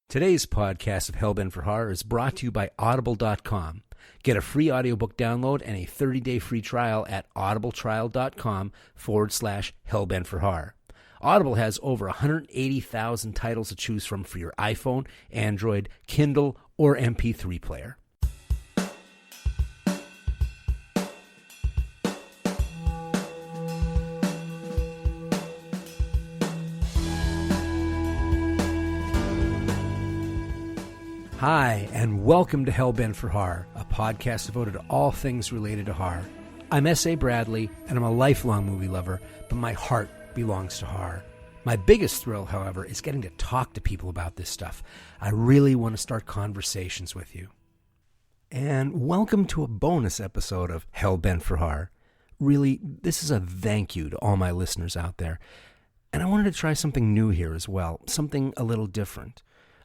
Today's podcast of Hellbent for Horror is brought to you by Audible.com. Get a free audiobook download and a 30-day free trial at audibletrial.com/Hellbent for Horror. Audible has over 180,000 titles to choose from for your iPhone, Android, Kindle, or MP3 player. Hi, and welcome to Hellbent for Horror, a podcast devoted to all things related to horror. I'm S.A. Bradley, and I'm a lifelong movie lover, but my heart belongs to horror. My biggest thrill, however, is getting to talk to people about this stuff. I really want to start conversations with you. And welcome to a bonus episode of Hellbent for Horror. Really, this is a thank you to all my listeners out there. And I wanted to try something new here as well, something a little different.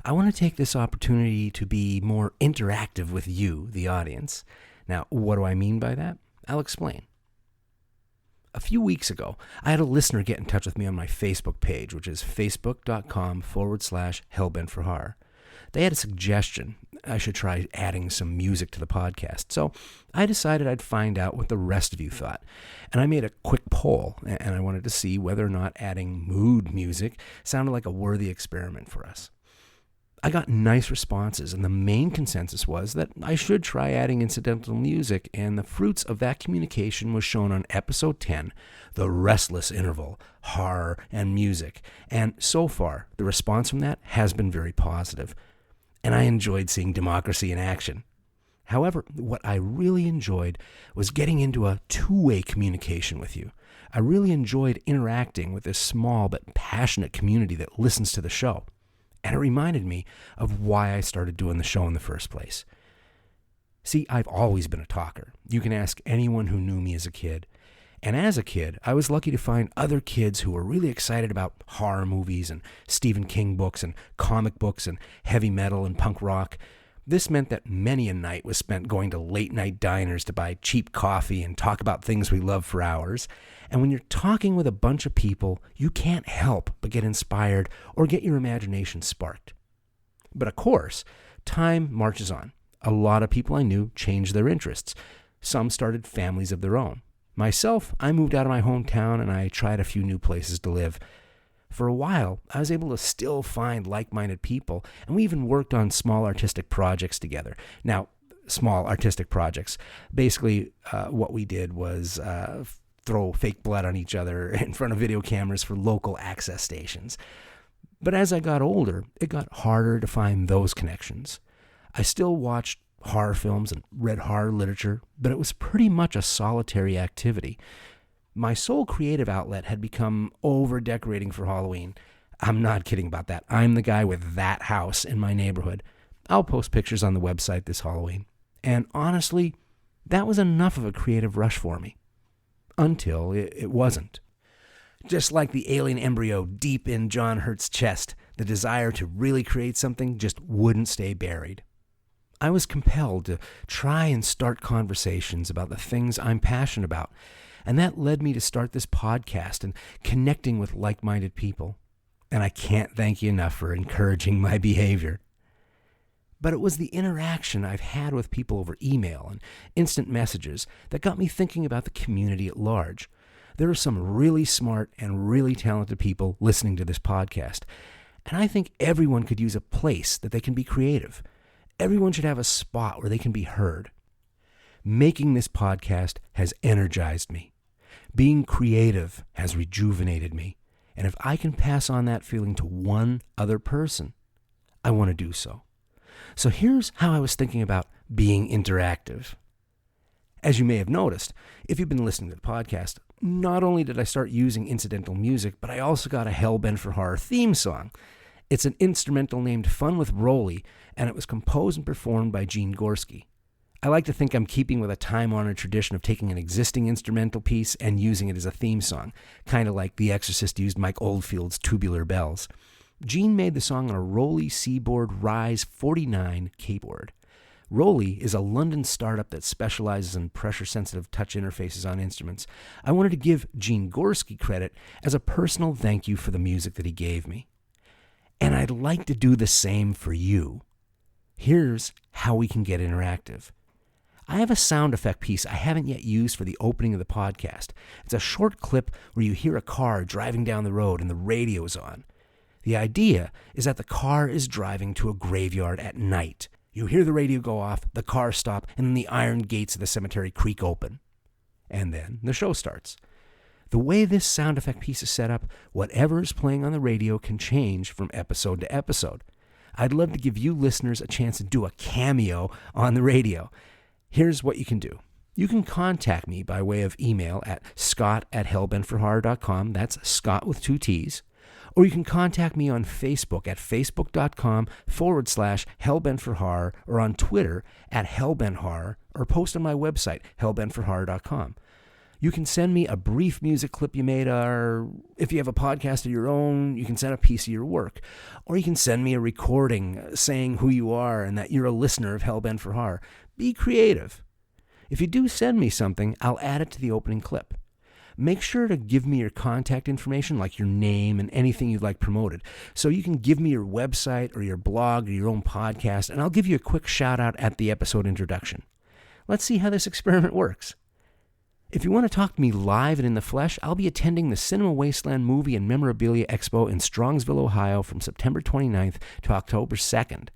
I want to take this opportunity to be more interactive with you, the audience. Now, what do I mean by that? I'll explain. A few weeks ago, I had a listener get in touch with me on my Facebook page, which is facebook.com/hellbentforhorror. They had a suggestion I should try adding some music to the podcast, so I decided I'd find out what the rest of you thought. And I made a quick poll, and I wanted to see whether or not adding mood music sounded like a worthy experiment for us. I got nice responses, and the main consensus was that I should try adding incidental music, and the fruits of that communication was shown on episode 10, The Restless Interval, Horror and Music. And so far, the response from that has been very positive, and I enjoyed seeing democracy in action. However, what I really enjoyed was getting into a two-way communication with you. I really enjoyed interacting with this small but passionate community that listens to the show. And it reminded me of why I started doing the show in the first place. See, I've always been a talker. You can ask anyone who knew me as a kid. And as a kid, I was lucky to find other kids who were really excited about horror movies and Stephen King books and comic books and heavy metal and punk rock. This meant that many a night was spent going to late-night diners to buy cheap coffee and talk about things we love for hours. And when you're talking with a bunch of people, you can't help but get inspired or get your imagination sparked. But of course, time marches on. A lot of people I knew changed their interests. Some started families of their own. Myself, I moved out of my hometown and I tried a few new places to live. For a while, I was able to still find like-minded people, and we even worked on small artistic projects together. Now, small artistic projects. Basically, what we did was throw fake blood on each other in front of video cameras for local access stations. But as I got older, it got harder to find those connections. I still watched horror films and read horror literature, but it was pretty much a solitary activity. My sole creative outlet had become over-decorating for Halloween. I'm not kidding about that. I'm the guy with that house in my neighborhood. I'll post pictures on the website this Halloween. And honestly, that was enough of a creative rush for me. Until it wasn't. Just like the alien embryo deep in John Hurt's chest, the desire to really create something just wouldn't stay buried. I was compelled to try and start conversations about the things I'm passionate about. And that led me to start this podcast and connecting with like-minded people. And I can't thank you enough for encouraging my behavior. But it was the interaction I've had with people over email and instant messages that got me thinking about the community at large. There are some really smart and really talented people listening to this podcast. And I think everyone could use a place that they can be creative. Everyone should have a spot where they can be heard. Making this podcast has energized me. Being creative has rejuvenated me, and if I can pass on that feeling to one other person, I want to do so. So here's how I was thinking about being interactive. As you may have noticed, if you've been listening to the podcast, not only did I start using incidental music, but I also got a Hellbent for Horror theme song. It's an instrumental named Fun with Rolly, and it was composed and performed by Gene Gorski. I like to think I'm keeping with a time-honored tradition of taking an existing instrumental piece and using it as a theme song, kind of like The Exorcist used Mike Oldfield's Tubular Bells. Gene made the song on a Rolly Seaboard Rise 49 keyboard. Rolly is a London startup that specializes in pressure-sensitive touch interfaces on instruments. I wanted to give Gene Gorski credit as a personal thank you for the music that he gave me. And I'd like to do the same for you. Here's how we can get interactive. I have a sound effect piece I haven't yet used for the opening of the podcast. It's a short clip where you hear a car driving down the road and the radio's on. The idea is that the car is driving to a graveyard at night. You hear the radio go off, the car stop, and then the iron gates of the cemetery creak open. And then the show starts. The way this sound effect piece is set up, whatever is playing on the radio can change from episode to episode. I'd love to give you listeners a chance to do a cameo on the radio. Here's what you can do. You can contact me by way of email at scott@hellbentforhorror.com. That's Scott with 2 T's. Or you can contact me on Facebook at facebook.com/hellbentforhorror, or on Twitter at hellbenthorror, or post on my website, hellbentforhorror.com. You can send me a brief music clip you made, or if you have a podcast of your own, you can send a piece of your work. Or you can send me a recording saying who you are and that you're a listener of Hellbent for Horror. Be creative. If you do send me something, I'll add it to the opening clip. Make sure to give me your contact information, like your name and anything you'd like promoted. So you can give me your website or your blog or your own podcast, and I'll give you a quick shout out at the episode introduction. Let's see how this experiment works. If you want to talk to me live and in the flesh, I'll be attending the Cinema Wasteland Movie and Memorabilia Expo in Strongsville, Ohio from September 29th to October 2nd.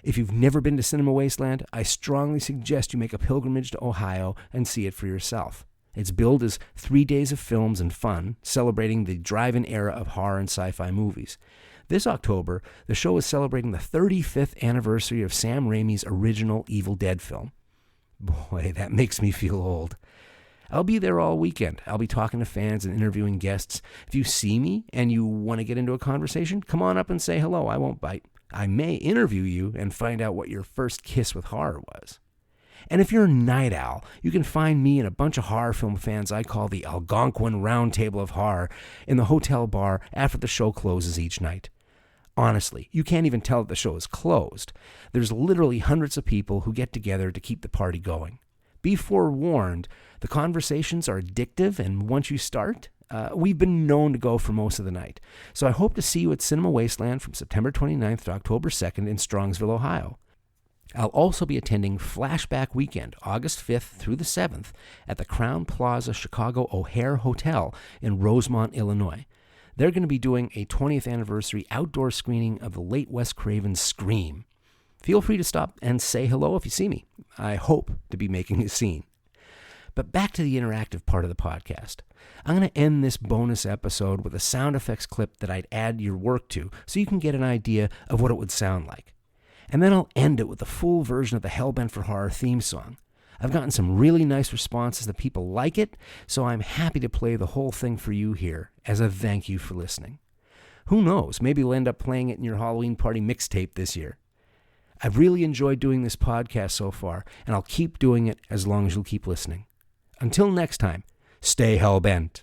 If you've never been to Cinema Wasteland, I strongly suggest you make a pilgrimage to Ohio and see it for yourself. It's billed as 3 days of films and fun, celebrating the drive-in era of horror and sci-fi movies. This October, the show is celebrating the 35th anniversary of Sam Raimi's original Evil Dead film. Boy, that makes me feel old. I'll be there all weekend. I'll be talking to fans and interviewing guests. If you see me and you want to get into a conversation, come on up and say hello. I won't bite. I may interview you and find out what your first kiss with horror was. And if you're a night owl, you can find me and a bunch of horror film fans I call the Algonquin Round Table of Horror in the hotel bar after the show closes each night. Honestly, you can't even tell that the show is closed. There's literally hundreds of people who get together to keep the party going. Be forewarned, the conversations are addictive, and once you start, we've been known to go for most of the night. So I hope to see you at Cinema Wasteland from September 29th to October 2nd in Strongsville, Ohio. I'll also be attending Flashback Weekend, August 5th through the 7th, at the Crowne Plaza Chicago O'Hare Hotel in Rosemont, Illinois. They're going to be doing a 20th anniversary outdoor screening of the late Wes Craven's Scream. Feel free to stop and say hello if you see me. I hope to be making a scene. But back to the interactive part of the podcast. I'm going to end this bonus episode with a sound effects clip that I'd add your work to so you can get an idea of what it would sound like. And then I'll end it with a full version of the Hellbent for Horror theme song. I've gotten some really nice responses that people like it, so I'm happy to play the whole thing for you here as a thank you for listening. Who knows, maybe we'll end up playing it in your Halloween party mixtape this year. I've really enjoyed doing this podcast so far, and I'll keep doing it as long as you'll keep listening. Until next time, stay hellbent.